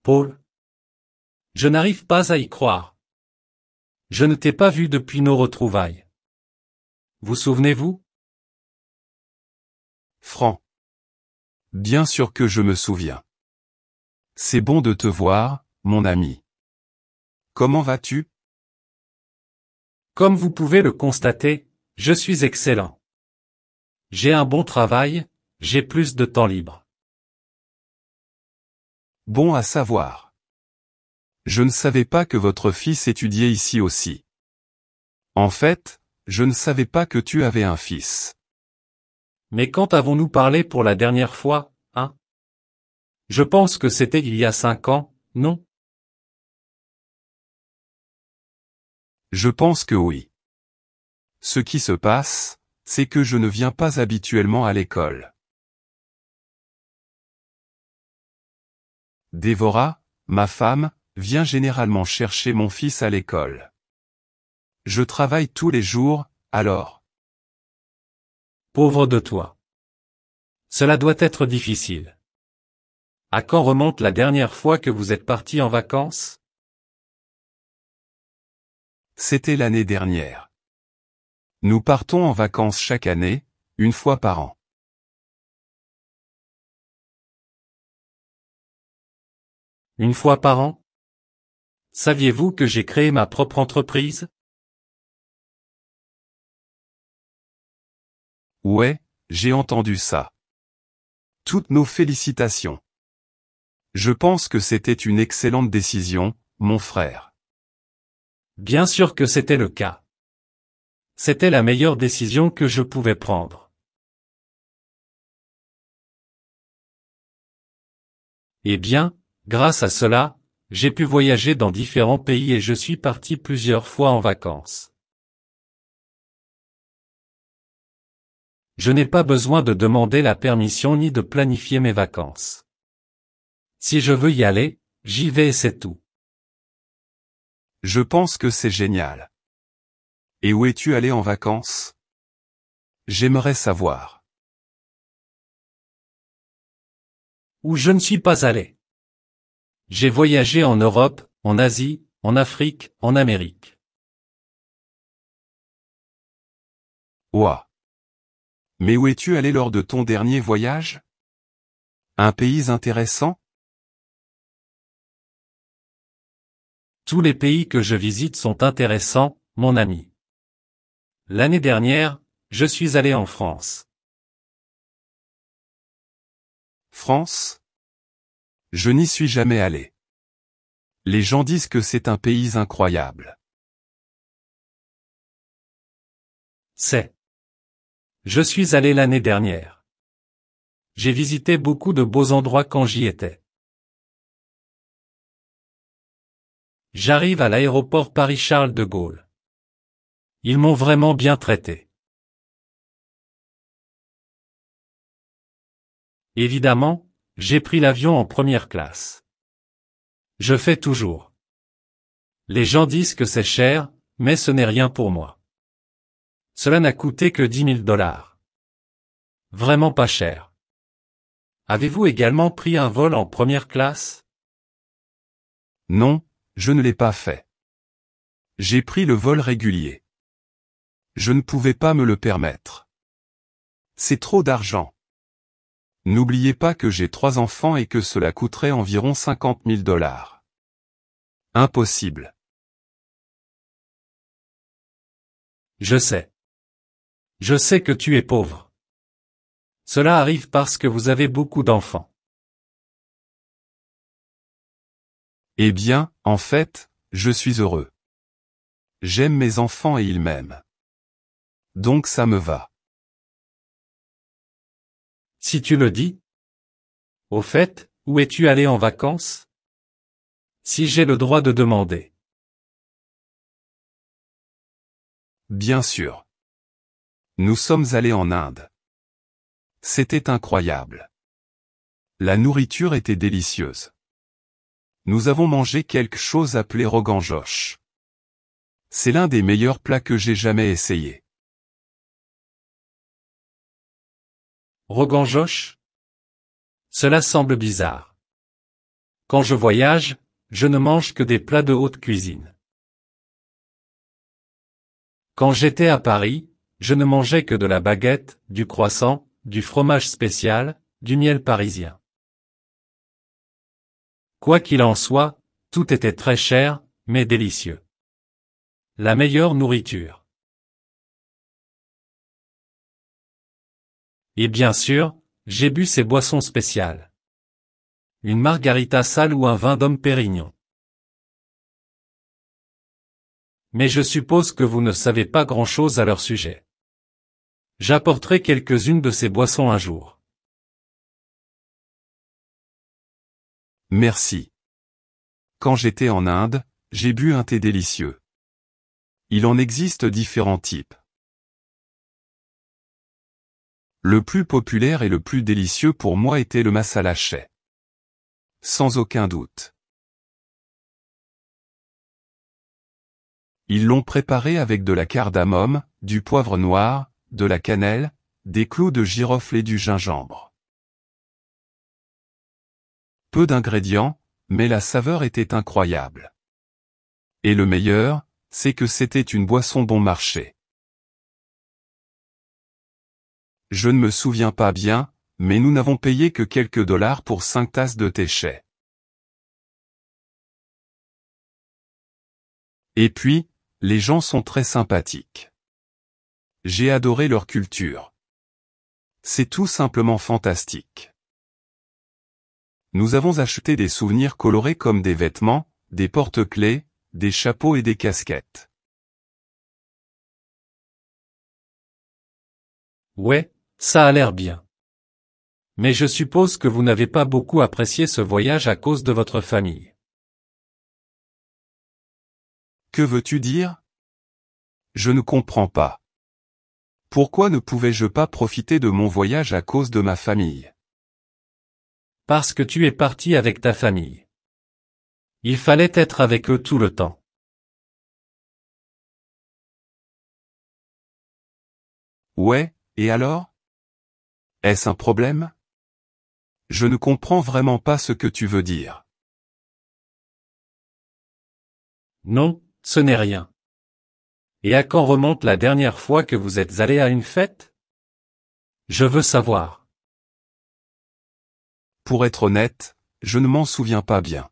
Paul. Je n'arrive pas à y croire. Je ne t'ai pas vu depuis nos retrouvailles. Vous souvenez-vous? Franck. Bien sûr que je me souviens. C'est bon de te voir, mon ami. Comment vas-tu? Comme vous pouvez le constater, je suis excellent. J'ai un bon travail, j'ai plus de temps libre. Bon à savoir. Je ne savais pas que votre fils étudiait ici aussi. En fait, je ne savais pas que tu avais un fils. Mais quand avons-nous parlé pour la dernière fois, hein? Je pense que c'était il y a 5 ans, non? Je pense que oui. Ce qui se passe, c'est que je ne viens pas habituellement à l'école. Dévora, ma femme, vient généralement chercher mon fils à l'école. Je travaille tous les jours, alors. Pauvre de toi. Cela doit être difficile. À quand remonte la dernière fois que vous êtes parti en vacances? C'était l'année dernière. Nous partons en vacances chaque année, une fois par an. Une fois par an? Saviez-vous que j'ai créé ma propre entreprise? Ouais, j'ai entendu ça. Toutes nos félicitations. Je pense que c'était une excellente décision, mon frère. Bien sûr que c'était le cas. C'était la meilleure décision que je pouvais prendre. Eh bien, grâce à cela, j'ai pu voyager dans différents pays et je suis parti plusieurs fois en vacances. Je n'ai pas besoin de demander la permission ni de planifier mes vacances. Si je veux y aller, j'y vais et c'est tout. Je pense que c'est génial. Et où es-tu allé en vacances? J'aimerais savoir. Où je ne suis pas allé. J'ai voyagé en Europe, en Asie, en Afrique, en Amérique. Ouah. Mais où es-tu allé lors de ton dernier voyage? Un pays intéressant? Tous les pays que je visite sont intéressants, mon ami. L'année dernière, je suis allé en France. France? Je n'y suis jamais allé. Les gens disent que c'est un pays incroyable. Je suis allé l'année dernière. J'ai visité beaucoup de beaux endroits quand j'y étais. J'arrive à l'aéroport Paris-Charles de Gaulle. Ils m'ont vraiment bien traité. Évidemment, j'ai pris l'avion en première classe. Je fais toujours. Les gens disent que c'est cher, mais ce n'est rien pour moi. Cela n'a coûté que 10 000 $. Vraiment pas cher. Avez-vous également pris un vol en première classe? Non, je ne l'ai pas fait. J'ai pris le vol régulier. Je ne pouvais pas me le permettre. C'est trop d'argent. N'oubliez pas que j'ai 3 enfants et que cela coûterait environ 50 000 $. Impossible. Je sais. Je sais que tu es pauvre. Cela arrive parce que vous avez beaucoup d'enfants. Eh bien, en fait, je suis heureux. J'aime mes enfants et ils m'aiment. Donc ça me va. Si tu le dis. Au fait, où es-tu allé en vacances? Si j'ai le droit de demander. Bien sûr. Nous sommes allés en Inde. C'était incroyable. La nourriture était délicieuse. Nous avons mangé quelque chose appelé Rogan Josh. C'est l'un des meilleurs plats que j'ai jamais essayé. Rogan Josh? Cela semble bizarre. Quand je voyage, je ne mange que des plats de haute cuisine. Quand j'étais à Paris, je ne mangeais que de la baguette, du croissant, du fromage spécial, du miel parisien. Quoi qu'il en soit, tout était très cher, mais délicieux. La meilleure nourriture. Et bien sûr, j'ai bu ces boissons spéciales. Une margarita sale ou un vin Dom Pérignon. Mais je suppose que vous ne savez pas grand-chose à leur sujet. J'apporterai quelques-unes de ces boissons un jour. Merci. Quand j'étais en Inde, j'ai bu un thé délicieux. Il en existe différents types. Le plus populaire et le plus délicieux pour moi était le masala chai. Sans aucun doute. Ils l'ont préparé avec de la cardamome, du poivre noir, de la cannelle, des clous de girofle et du gingembre. Peu d'ingrédients, mais la saveur était incroyable. Et le meilleur, c'est que c'était une boisson bon marché. Je ne me souviens pas bien, mais nous n'avons payé que quelques dollars pour 5 tasses de thé chai. Et puis, les gens sont très sympathiques. J'ai adoré leur culture. C'est tout simplement fantastique. Nous avons acheté des souvenirs colorés comme des vêtements, des porte-clés, des chapeaux et des casquettes. Ouais, ça a l'air bien. Mais je suppose que vous n'avez pas beaucoup apprécié ce voyage à cause de votre famille. Que veux-tu dire? Je ne comprends pas. Pourquoi ne pouvais-je pas profiter de mon voyage à cause de ma famille? Parce que tu es parti avec ta famille. Il fallait être avec eux tout le temps. Ouais, et alors? Est-ce un problème? Je ne comprends vraiment pas ce que tu veux dire. Non, ce n'est rien. Et à quand remonte la dernière fois que vous êtes allé à une fête? Je veux savoir. Pour être honnête, je ne m'en souviens pas bien.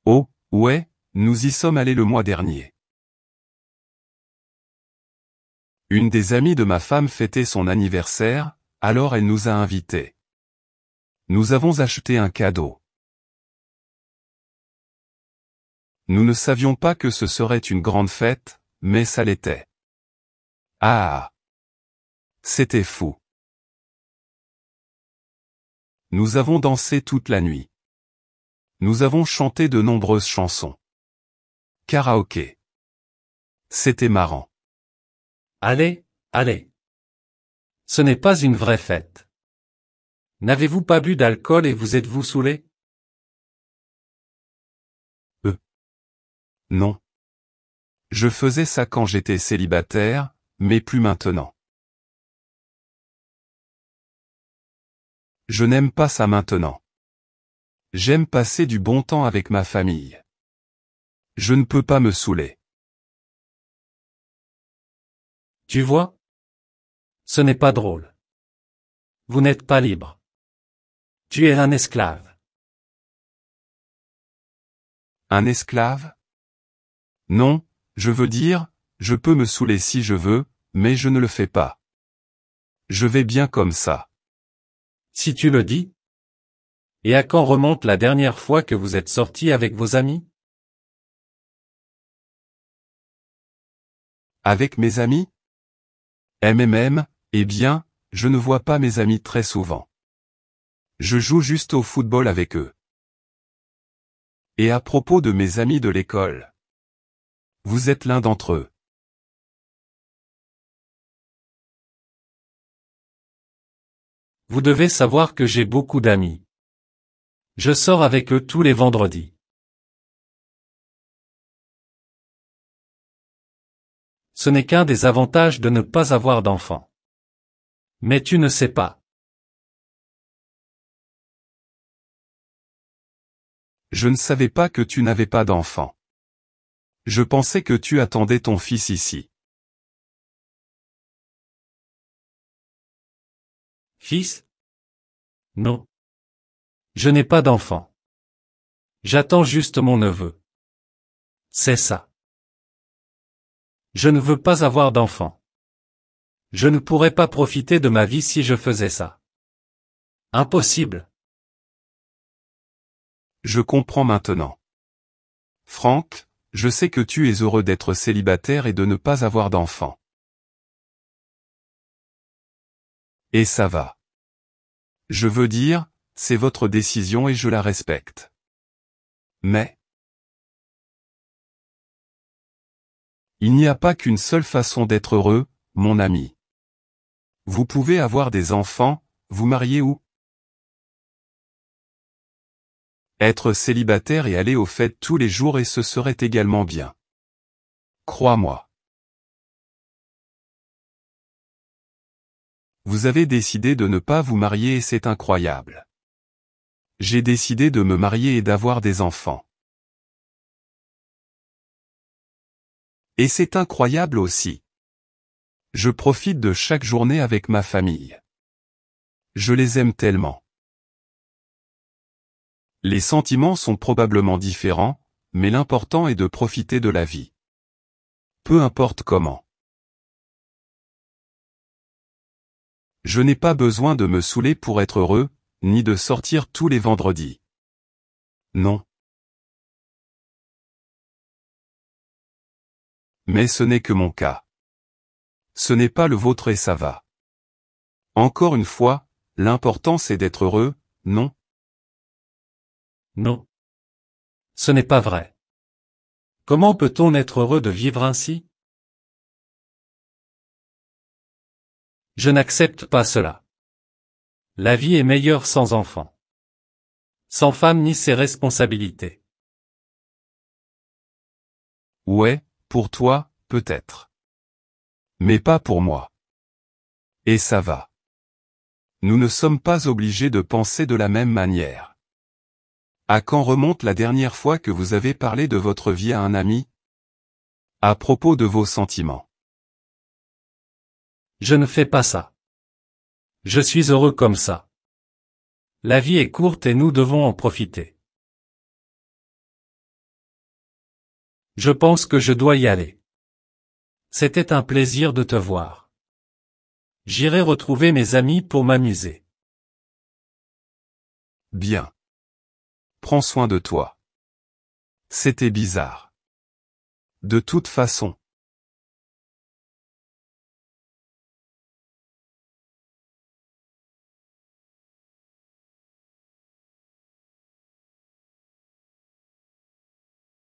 Oh, ouais, nous y sommes allés le mois dernier. Une des amies de ma femme fêtait son anniversaire, alors elle nous a invités. Nous avons acheté un cadeau. Nous ne savions pas que ce serait une grande fête, mais ça l'était. Ah! C'était fou. Nous avons dansé toute la nuit. Nous avons chanté de nombreuses chansons. Karaoké. C'était marrant. Allez, allez. Ce n'est pas une vraie fête. N'avez-vous pas bu d'alcool et vous êtes-vous saoulé? Non. Je faisais ça quand j'étais célibataire, mais plus maintenant. Je n'aime pas ça maintenant. J'aime passer du bon temps avec ma famille. Je ne peux pas me saouler. Tu vois? Ce n'est pas drôle. Vous n'êtes pas libre. Tu es un esclave. Un esclave? Non, je veux dire, je peux me saouler si je veux, mais je ne le fais pas. Je vais bien comme ça. Si tu le dis. Et à quand remonte la dernière fois que vous êtes sorti avec vos amis? Avec mes amis? Eh bien, je ne vois pas mes amis très souvent. Je joue juste au football avec eux. Et à propos de mes amis de l'école. Vous êtes l'un d'entre eux. Vous devez savoir que j'ai beaucoup d'amis. Je sors avec eux tous les vendredis. Ce n'est qu'un des avantages de ne pas avoir d'enfants. Mais tu ne sais pas. Je ne savais pas que tu n'avais pas d'enfant. Je pensais que tu attendais ton fils ici. Fils? Non. Je n'ai pas d'enfant. J'attends juste mon neveu. C'est ça. Je ne veux pas avoir d'enfant. Je ne pourrais pas profiter de ma vie si je faisais ça. Impossible. Je comprends maintenant. Franck, je sais que tu es heureux d'être célibataire et de ne pas avoir d'enfant. Et ça va. Je veux dire, c'est votre décision et je la respecte. Mais il n'y a pas qu'une seule façon d'être heureux, mon ami. Vous pouvez avoir des enfants, vous marier ou être célibataire et aller aux fêtes tous les jours et ce serait également bien. Crois-moi. Vous avez décidé de ne pas vous marier et c'est incroyable. J'ai décidé de me marier et d'avoir des enfants. Et c'est incroyable aussi. Je profite de chaque journée avec ma famille. Je les aime tellement. Les sentiments sont probablement différents, mais l'important est de profiter de la vie. Peu importe comment. Je n'ai pas besoin de me saouler pour être heureux, ni de sortir tous les vendredis. Non. Mais ce n'est que mon cas. Ce n'est pas le vôtre et ça va. Encore une fois, l'important c'est d'être heureux, non? Non. Ce n'est pas vrai. Comment peut-on être heureux de vivre ainsi? Je n'accepte pas cela. La vie est meilleure sans enfant. Sans femme ni ses responsabilités. Ouais, pour toi, peut-être. Mais pas pour moi. Et ça va. Nous ne sommes pas obligés de penser de la même manière. À quand remonte la dernière fois que vous avez parlé de votre vie à un ami? À propos de vos sentiments. Je ne fais pas ça. Je suis heureux comme ça. La vie est courte et nous devons en profiter. Je pense que je dois y aller. C'était un plaisir de te voir. J'irai retrouver mes amis pour m'amuser. Bien. Prends soin de toi. C'était bizarre. De toute façon.